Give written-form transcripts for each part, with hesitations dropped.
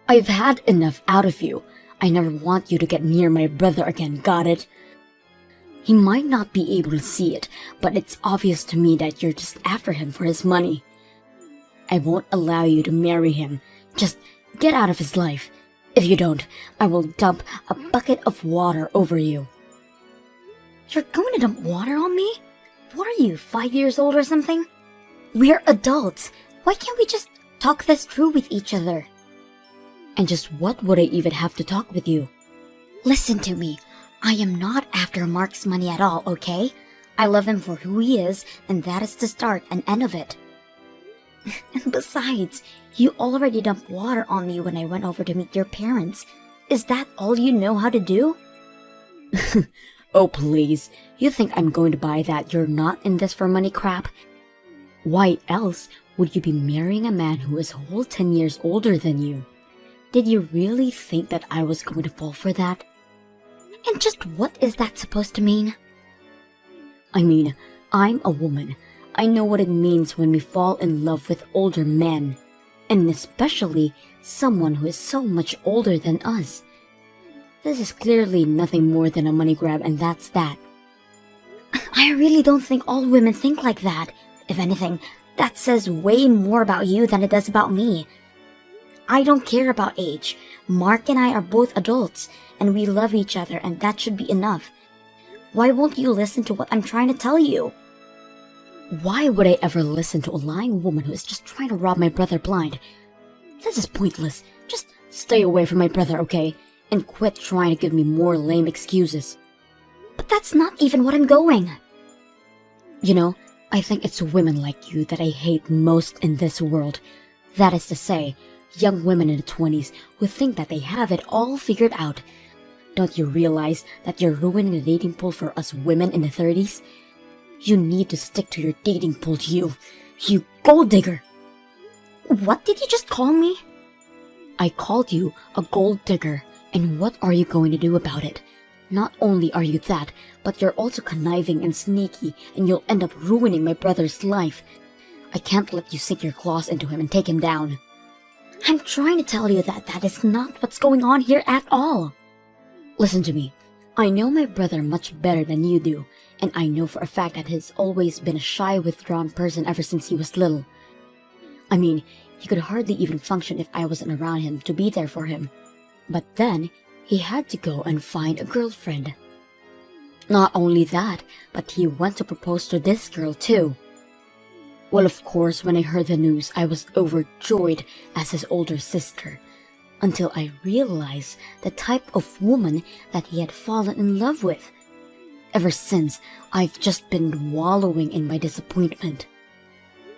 I've had enough out of you. I never want you to get near my brother again, got it? He might not be able to see it, but it's obvious to me that you're just after him for his money. I won't allow you to marry him. Just get out of his life. If you don't, I will dump a bucket of water over you. You're going to dump water on me? What are you, 5 years old or something? We're adults. Why can't we just talk this through with each other? And just what would I even have to talk with you? Listen to me. I am not after Mark's money at all, okay? I love him for who he is, and that is the start and end of it. And besides, you already dumped water on me when I went over to meet your parents. Is that all you know how to do? Oh please, you think I'm going to buy that you're not in this for money crap? Why else would you be marrying a man who is a whole 10 years older than you? Did you really think that I was going to fall for that? And just what is that supposed to mean? I mean, I'm a woman. I know what it means when we fall in love with older men, and especially someone who is so much older than us. This is clearly nothing more than a money grab, and that's that. I really don't think all women think like that. If anything, that says way more about you than it does about me. I don't care about age. Mark and I are both adults, and we love each other, and that should be enough. Why won't you listen to what I'm trying to tell you? Why would I ever listen to a lying woman who is just trying to rob my brother blind? This is pointless. Just stay away from my brother, okay? And quit trying to give me more lame excuses. But that's not even what I'm going. You know, I think it's women like you that I hate most in this world. That is to say, young women in the 20s who think that they have it all figured out. Don't you realize that you're ruining the dating pool for us women in the 30s? You need to stick to your dating pool, you gold digger. What did you just call me? I called you a gold digger, and what are you going to do about it? Not only are you that, but you're also conniving and sneaky, and you'll end up ruining my brother's life. I can't let you sink your claws into him and take him down. I'm trying to tell you that that is not what's going on here at all. Listen to me. I know my brother much better than you do, and I know for a fact that he's always been a shy, withdrawn person ever since he was little. I mean, he could hardly even function if I wasn't around him to be there for him. But then, he had to go and find a girlfriend. Not only that, but he went to propose to this girl too. Well, of course, when I heard the news, I was overjoyed as his older sister, until I realized the type of woman that he had fallen in love with. Ever since, I've just been wallowing in my disappointment.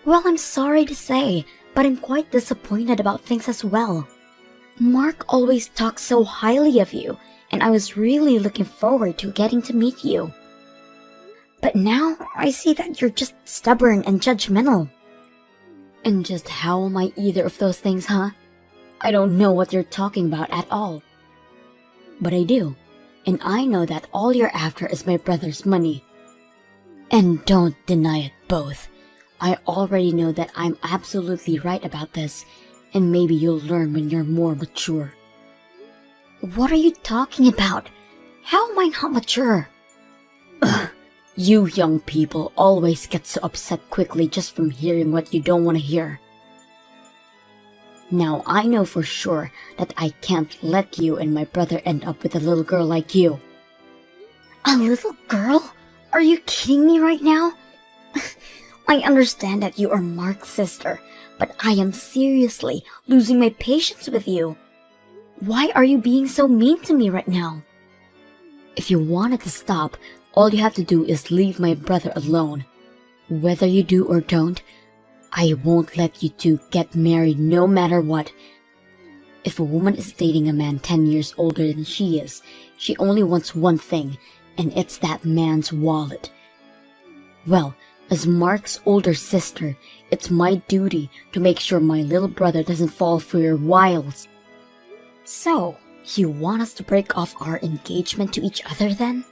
Well, I'm sorry to say, but I'm quite disappointed about things as well. Mark always talks so highly of you, and I was really looking forward to getting to meet you. But now, I see that you're just stubborn and judgmental. And just how am I either of those things, huh? I don't know what you're talking about at all. But I do, and I know that all you're after is my brother's money. And don't deny it both. I already know that I'm absolutely right about this, and maybe you'll learn when you're more mature. What are you talking about? How am I not mature? Ugh, you young people always get so upset quickly just from hearing what you don't want to hear. Now I know for sure that I can't let you and my brother end up with a little girl like you. A little girl? Are you kidding me right now? I understand that you are Mark's sister, but I am seriously losing my patience with you. Why are you being so mean to me right now? If you want it to stop, all you have to do is leave my brother alone. Whether you do or don't, I won't let you two get married no matter what. If a woman is dating a man 10 years older than she is, she only wants one thing, and it's that man's wallet. Well, as Mark's older sister, it's my duty to make sure my little brother doesn't fall for your wiles. So, you want us to break off our engagement to each other then?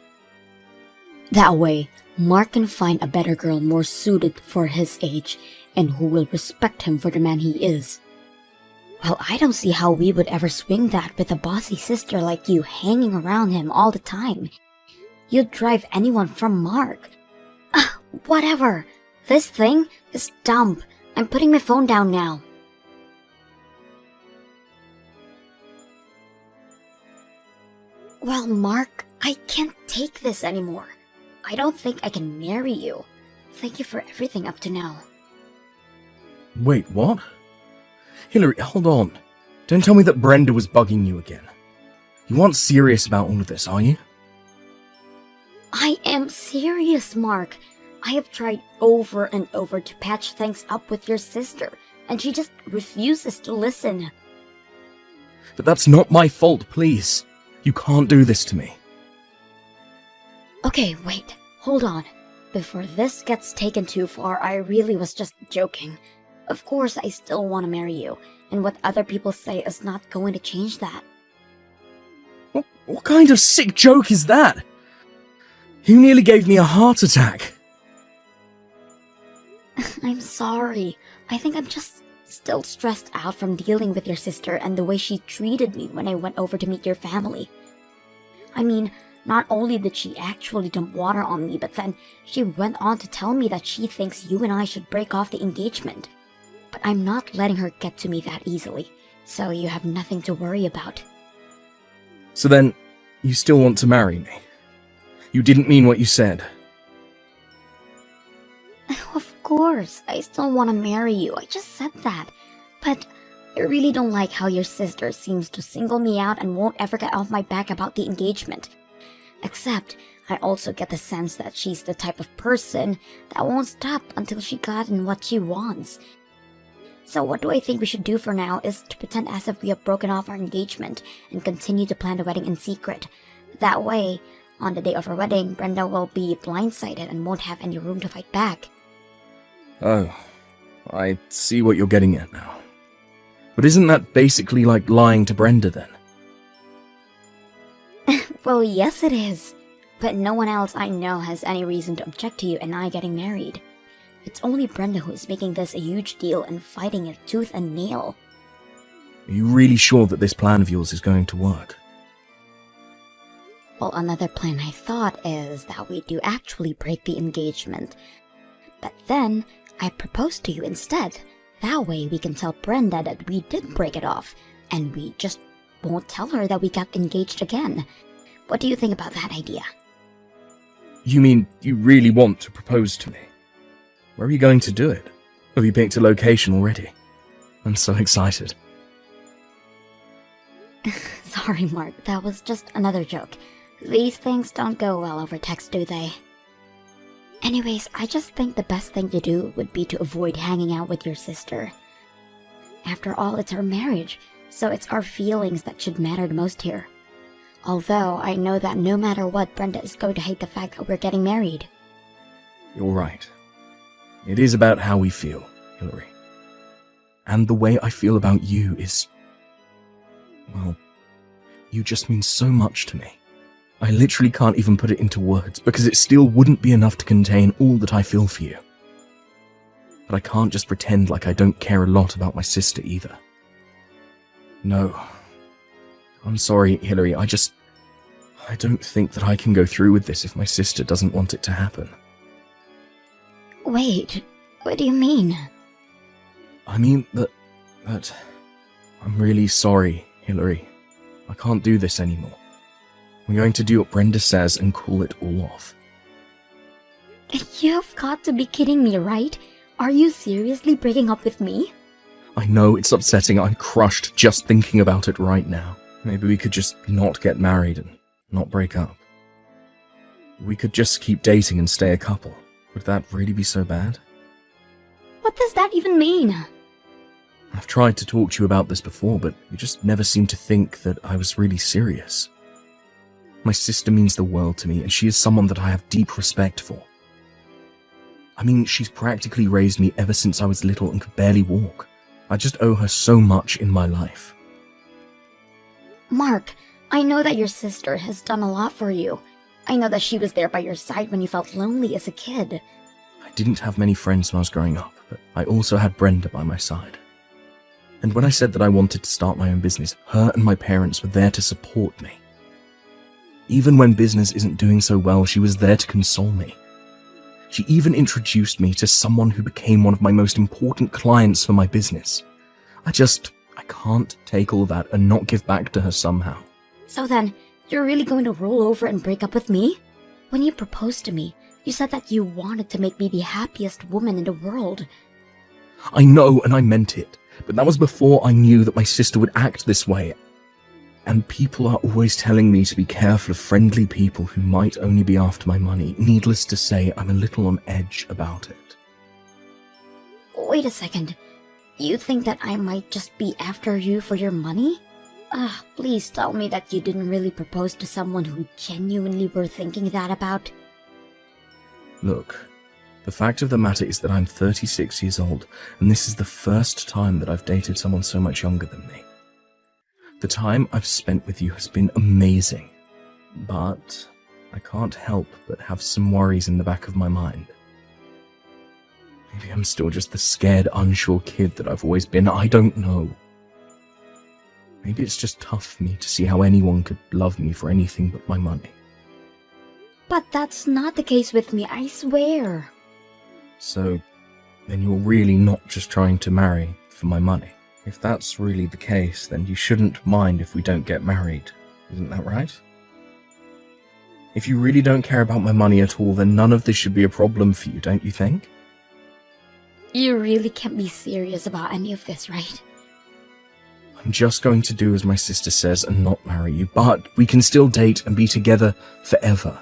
That way, Mark can find a better girl more suited for his age and who will respect him for the man he is. Well, I don't see how we would ever swing that with a bossy sister like you hanging around him all the time. You'd drive anyone from Mark. Whatever. This thing is dumb. I'm putting my phone down now. Well, Mark, I can't take this anymore. I don't think I can marry you. Thank you for everything up to now. Wait, what? Hillary, hold on. Don't tell me that Brenda was bugging you again. You aren't serious about all of this, are you? I am serious, Mark. I have tried over and over to patch things up with your sister, and she just refuses to listen. But that's not my fault, please. You can't do this to me. Okay, wait. Hold on. Before this gets taken too far, I really was just joking. Of course, I still want to marry you, and what other people say is not going to change that. What kind of sick joke is that? You nearly gave me a heart attack. I'm sorry. I think I'm just still stressed out from dealing with your sister and the way she treated me when I went over to meet your family. I mean, not only did she actually dump water on me, but then she went on to tell me that she thinks you and I should break off the engagement. But I'm not letting her get to me that easily, so you have nothing to worry about. So then, you still want to marry me? You didn't mean what you said. Of course, I still want to marry you. I just said that. But I really don't like how your sister seems to single me out and won't ever get off my back about the engagement. Except, I also get the sense that she's the type of person that won't stop until she gotten what she wants. So what do I think we should do for now is to pretend as if we have broken off our engagement and continue to plan the wedding in secret. That way, on the day of our wedding, Brenda will be blindsided and won't have any room to fight back. Oh, I see what you're getting at now. But isn't that basically like lying to Brenda then? Well, yes it is. But no one else I know has any reason to object to you and I getting married. It's only Brenda who is making this a huge deal and fighting it tooth and nail. Are you really sure that this plan of yours is going to work? Well, another plan I thought is that we do actually break the engagement. But then, I propose to you instead. That way we can tell Brenda that we did break it off, and we just won't tell her that we got engaged again. What do you think about that idea? You mean you really want to propose to me? Where are you going to do it? Have you picked a location already? I'm so excited. Sorry, Mark, that was just another joke. These things don't go well over text, do they? Anyways, I just think the best thing to do would be to avoid hanging out with your sister. After all, it's our marriage, so it's our feelings that should matter the most here. Although, I know that no matter what, Brenda is going to hate the fact that we're getting married. You're right. It is about how we feel, Hillary. And the way I feel about you is... well, you just mean so much to me. I literally can't even put it into words, because it still wouldn't be enough to contain all that I feel for you. But I can't just pretend like I don't care a lot about my sister either. No. I'm sorry, Hillary, I don't think that I can go through with this if my sister doesn't want it to happen. Wait, what do you mean? I mean that... I'm really sorry, Hillary. I can't do this anymore. We're going to do what Brenda says and call it all off. You've got to be kidding me, right? Are you seriously breaking up with me? I know it's upsetting. I'm crushed just thinking about it right now. Maybe we could just not get married and not break up. We could just keep dating and stay a couple. Would that really be so bad? What does that even mean? I've tried to talk to you about this before, but you just never seemed to think that I was really serious. My sister means the world to me, and she is someone that I have deep respect for. I mean, she's practically raised me ever since I was little and could barely walk. I just owe her so much in my life. Mark, I know that your sister has done a lot for you. I know that she was there by your side when you felt lonely as a kid. I didn't have many friends when I was growing up, but I also had Brenda by my side. And when I said that I wanted to start my own business, her and my parents were there to support me. Even when business isn't doing so well, she was there to console me. She even introduced me to someone who became one of my most important clients for my business. I can't take all that and not give back to her somehow. So then, you're really going to roll over and break up with me? When you proposed to me, you said that you wanted to make me the happiest woman in the world. I know, and I meant it, but that was before I knew that my sister would act this way. And people are always telling me to be careful of friendly people who might only be after my money. Needless to say, I'm a little on edge about it. Wait a second. You think that I might just be after you for your money? Please tell me that you didn't really propose to someone who genuinely were thinking that about. Look, the fact of the matter is that I'm 36 years old, and this is the first time that I've dated someone so much younger than me. The time I've spent with you has been amazing, but I can't help but have some worries in the back of my mind. Maybe I'm still just the scared, unsure kid that I've always been. I don't know. Maybe it's just tough for me to see how anyone could love me for anything but my money. But that's not the case with me, I swear. So, then you're really not just trying to marry for my money? If that's really the case, then you shouldn't mind if we don't get married. Isn't that right? If you really don't care about my money at all, then none of this should be a problem for you, don't you think? You really can't be serious about any of this, right? I'm just going to do as my sister says and not marry you, but we can still date and be together forever.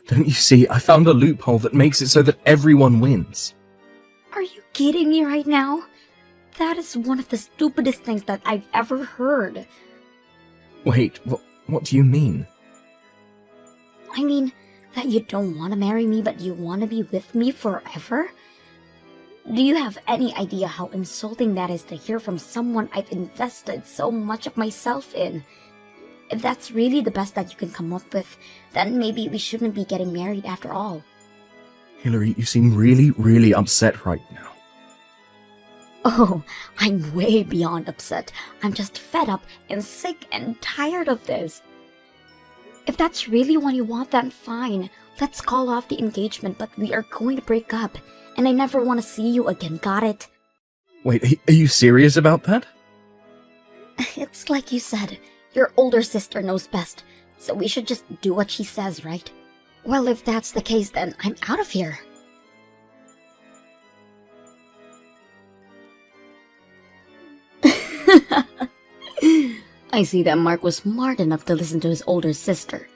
Don't you see, I found a loophole that makes it so that everyone wins. Are you kidding me right now? That is one of the stupidest things that I've ever heard. Wait, what do you mean? I mean, that you don't want to marry me but you want to be with me forever? Do you have any idea how insulting that is to hear from someone I've invested so much of myself in? If that's really the best that you can come up with, then maybe we shouldn't be getting married after all. Hillary, you seem really, really upset right now. Oh, I'm way beyond upset. I'm just fed up and sick and tired of this. If that's really what you want, then fine. Let's call off the engagement, but we are going to break up. And I never want to see you again, got it? Wait, are you serious about that? It's like you said, your older sister knows best, so we should just do what she says, right? Well, if that's the case, then I'm out of here. I see that Mark was smart enough to listen to his older sister.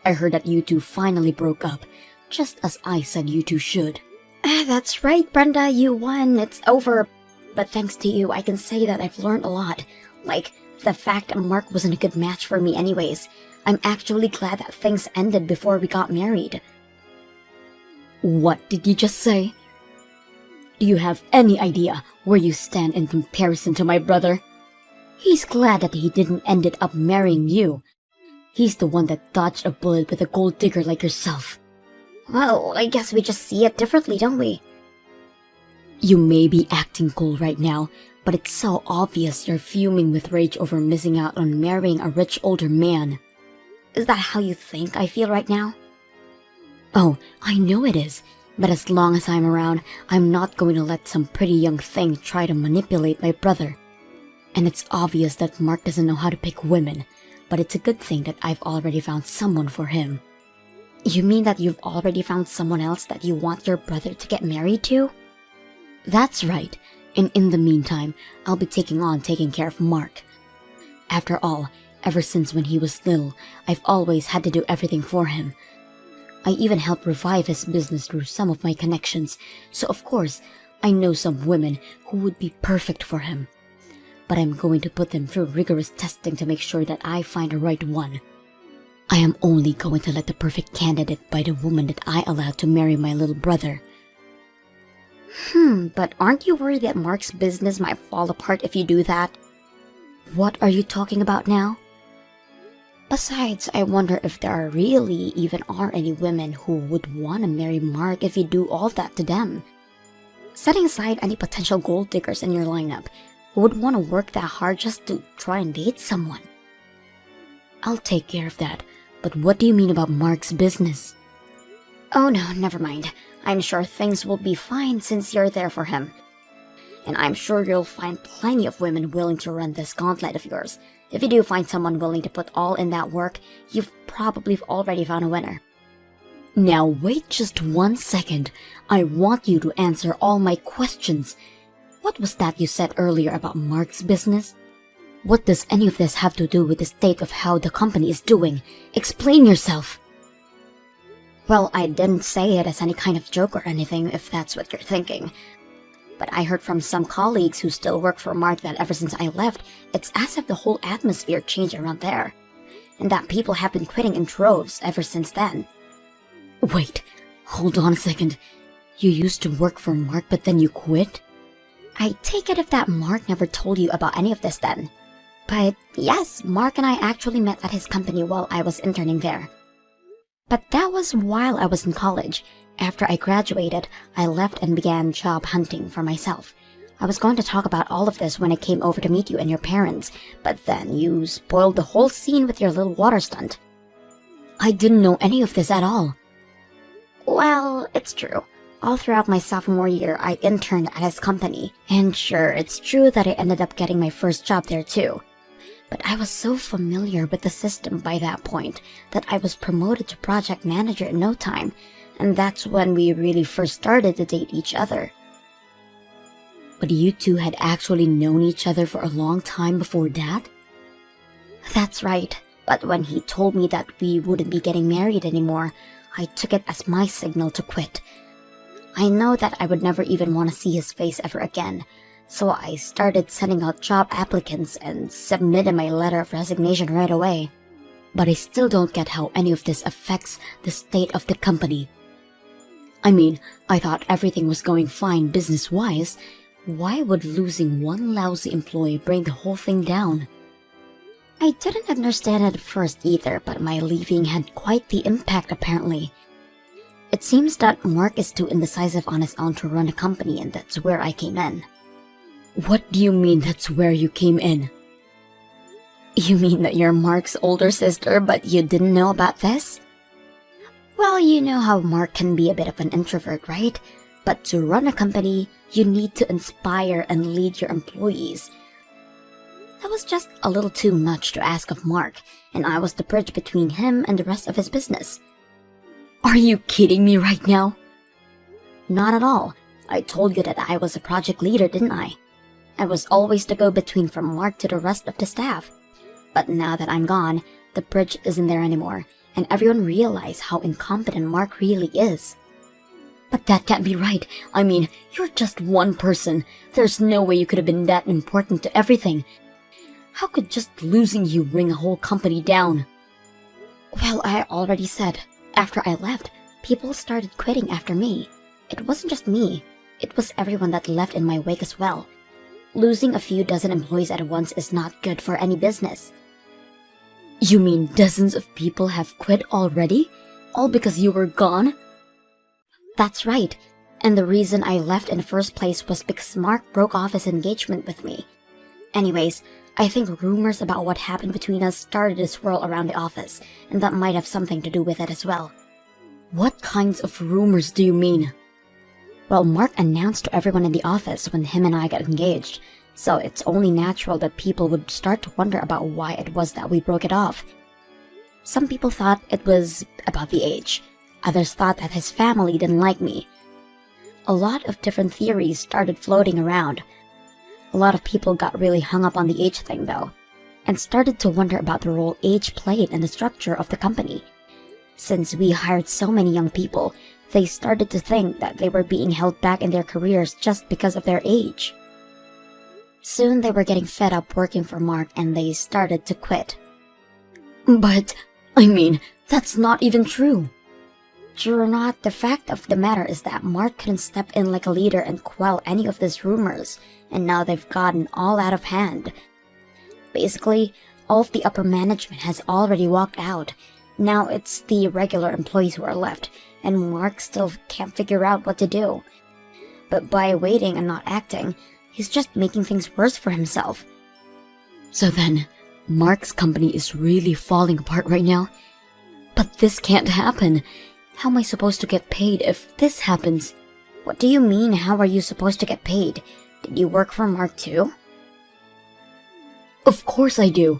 I heard that you two finally broke up, just as I said you two should. That's right, Brenda, you won. It's over. But thanks to you, I can say that I've learned a lot. Like, the fact that Mark wasn't a good match for me anyways. I'm actually glad that things ended before we got married. What did you just say? Do you have any idea where you stand in comparison to my brother? He's glad that he didn't ended up marrying you. He's the one that dodged a bullet with a gold digger like yourself. Well, I guess we just see it differently, don't we? You may be acting cool right now, but it's so obvious you're fuming with rage over missing out on marrying a rich older man. Is that how you think I feel right now? Oh, I know it is, but as long as I'm around, I'm not going to let some pretty young thing try to manipulate my brother. And it's obvious that Mark doesn't know how to pick women, but it's a good thing that I've already found someone for him. You mean that you've already found someone else that you want your brother to get married to? That's right, and in the meantime, I'll be taking care of Mark. After all, ever since when he was little, I've always had to do everything for him. I even helped revive his business through some of my connections, so of course, I know some women who would be perfect for him. But I'm going to put them through rigorous testing to make sure that I find the right one. I am only going to let the perfect candidate by the woman that I allowed to marry my little brother. But aren't you worried that Mark's business might fall apart if you do that? What are you talking about now? Besides, I wonder if there really even are any women who would want to marry Mark if you do all that to them. Setting aside any potential gold diggers in your lineup, who would want to work that hard just to try and date someone. I'll take care of that, but what do you mean about Mark's business? Oh no, never mind. I'm sure things will be fine since you're there for him. And I'm sure you'll find plenty of women willing to run this gauntlet of yours. If you do find someone willing to put all in that work, you've probably already found a winner. Now wait just 1 second. I want you to answer all my questions. What was that you said earlier about Mark's business? What does any of this have to do with the state of how the company is doing? Explain yourself. Well, I didn't say it as any kind of joke or anything, if that's what you're thinking. But I heard from some colleagues who still work for Mark that ever since I left, it's as if the whole atmosphere changed around there. And that people have been quitting in droves ever since then. Wait, hold on a second. You used to work for Mark, but then you quit? I take it if that Mark never told you about any of this then. But yes, Mark and I actually met at his company while I was interning there. But that was while I was in college. After I graduated, I left and began job hunting for myself. I was going to talk about all of this when I came over to meet you and your parents, but then you spoiled the whole scene with your little water stunt. I didn't know any of this at all. Well, it's true. All throughout my sophomore year, I interned at his company, and sure, it's true that I ended up getting my first job there too. But I was so familiar with the system by that point that I was promoted to project manager in no time, and that's when we really first started to date each other. But you two had actually known each other for a long time before that? That's right, but when he told me that we wouldn't be getting married anymore, I took it as my signal to quit. I know that I would never even want to see his face ever again, so I started sending out job applicants and submitted my letter of resignation right away. But I still don't get how any of this affects the state of the company. I mean, I thought everything was going fine business-wise. Why would losing one lousy employee bring the whole thing down? I didn't understand it at first either, but my leaving had quite the impact apparently. It seems that Mark is too indecisive on his own to run a company, and that's where I came in. What do you mean that's where you came in? You mean that you're Mark's older sister, but you didn't know about this? Well, you know how Mark can be a bit of an introvert, right? But to run a company, you need to inspire and lead your employees. That was just a little too much to ask of Mark, and I was the bridge between him and the rest of his business. Are you kidding me right now? Not at all. I told you that I was a project leader, didn't I? I was always the go-between from Mark to the rest of the staff. But now that I'm gone, the bridge isn't there anymore, and everyone realized how incompetent Mark really is. But that can't be right. I mean, you're just one person. There's no way you could have been that important to everything. How could just losing you bring a whole company down? Well, I already said, after I left, people started quitting after me. It wasn't just me. It was everyone that left in my wake as well. Losing a few dozen employees at once is not good for any business. You mean dozens of people have quit already? All because you were gone? That's right. And the reason I left in the first place was because Mark broke off his engagement with me. Anyways, I think rumors about what happened between us started to swirl around the office, and that might have something to do with it as well. What kinds of rumors do you mean? Well, Mark announced to everyone in the office when him and I got engaged, so it's only natural that people would start to wonder about why it was that we broke it off. Some people thought it was about the age. Others thought that his family didn't like me. A lot of different theories started floating around. A lot of people got really hung up on the age thing though, and started to wonder about the role age played in the structure of the company. Since we hired so many young people, they started to think that they were being held back in their careers just because of their age. Soon they were getting fed up working for Mark and they started to quit. But, I mean, that's not even true. True or not, the fact of the matter is that Mark couldn't step in like a leader and quell any of these rumors, and now they've gotten all out of hand. Basically, all of the upper management has already walked out. Now it's the regular employees who are left, and Mark still can't figure out what to do. But by waiting and not acting, He's just making things worse for himself. So then, Mark's company is really falling apart right now? But this can't happen. How am I supposed to get paid if this happens? What do you mean, how are you supposed to get paid? Did you work for Mark too? Of course I do.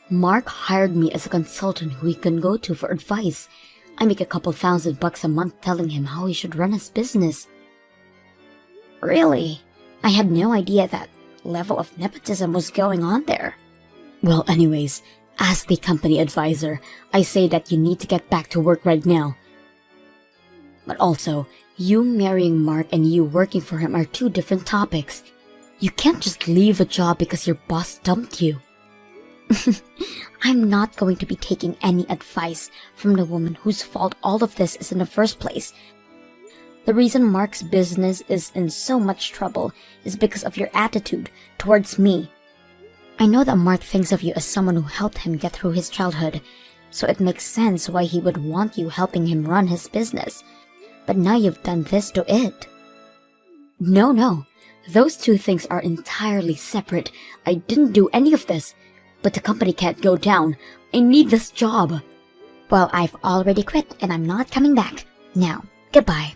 Mark hired me as a consultant who he can go to for advice. I make a couple $1,000 a month telling him how he should run his business. Really? I had no idea that level of nepotism was going on there. Well, anyways, as the company advisor, I say that you need to get back to work right now. But also, you marrying Mark and you working for him are two different topics. You can't just leave a job because your boss dumped you. I'm not going to be taking any advice from the woman whose fault all of this is in the first place. The reason Mark's business is in so much trouble is because of your attitude towards me. I know that Mark thinks of you as someone who helped him get through his childhood, so it makes sense why he would want you helping him run his business. But now you've done this to it. No. Those two things are entirely separate. I didn't do any of this. But the company can't go down. I need this job. Well, I've already quit and I'm not coming back. Now, goodbye.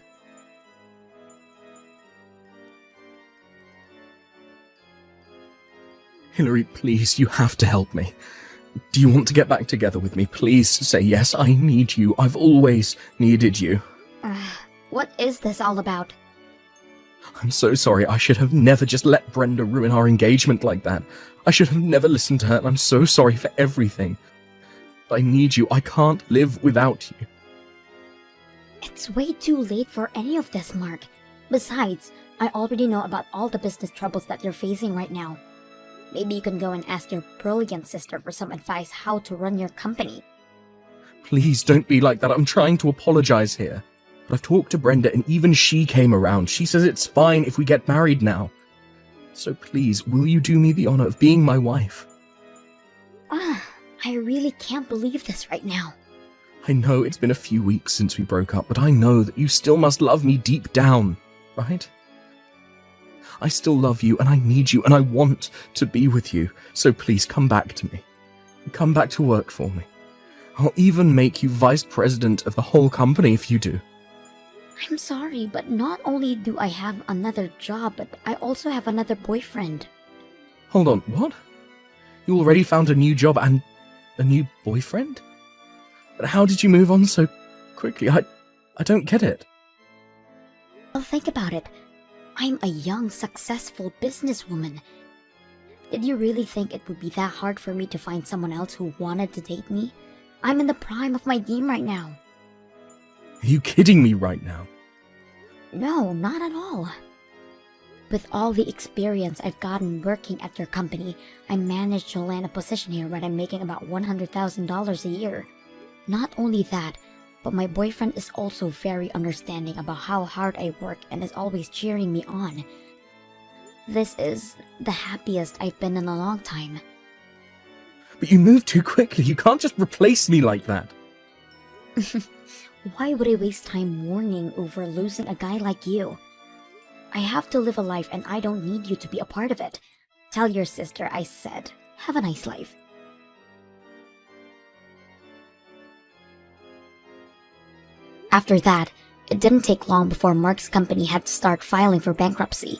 Hillary, please, you have to help me. Do you want to get back together with me? Please say yes, I need you. I've always needed you. What is this all about? I'm so sorry. I should have never just let Brenda ruin our engagement like that. I should have never listened to her, and I'm so sorry for everything. But I need you. I can't live without you. It's way too late for any of this, Mark. Besides, I already know about all the business troubles that you're facing right now. Maybe you can go and ask your brilliant sister for some advice how to run your company. Please don't be like that. I'm trying to apologize here. But I've talked to Brenda and even she came around. She says it's fine if we get married now. So please, will you do me the honor of being my wife? I really can't believe this right now. I know it's been a few weeks since we broke up, but I know that you still must love me deep down, right? I still love you and I need you and I want to be with you. So please come back to me. Come back to work for me. I'll even make you vice president of the whole company if you do. I'm sorry, but not only do I have another job, but I also have another boyfriend. Hold on, what? You already found a new job and a new boyfriend? But how did you move on so quickly? I don't get it. Well, think about it. I'm a young, successful businesswoman. Did you really think it would be that hard for me to find someone else who wanted to date me? I'm in the prime of my game right now. Are you kidding me right now? No, not at all. With all the experience I've gotten working at your company, I managed to land a position here where I'm making about $100,000 a year. Not only that, but my boyfriend is also very understanding about how hard I work and is always cheering me on. This is the happiest I've been in a long time. But you moved too quickly. You can't just replace me like that. Why would I waste time mourning over losing a guy like you? I have to live a life and I don't need you to be a part of it. Tell your sister I said, have a nice life. After that, it didn't take long before Mark's company had to start filing for bankruptcy,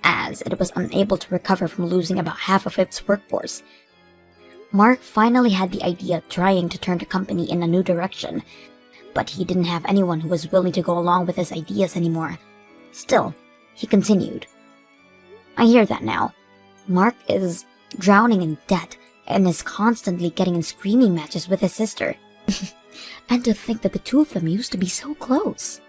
as it was unable to recover from losing about half of its workforce. Mark finally had the idea of trying to turn the company in a new direction, but he didn't have anyone who was willing to go along with his ideas anymore. Still, he continued. I hear that now. Mark is drowning in debt and is constantly getting in screaming matches with his sister. And to think that the two of them used to be so close.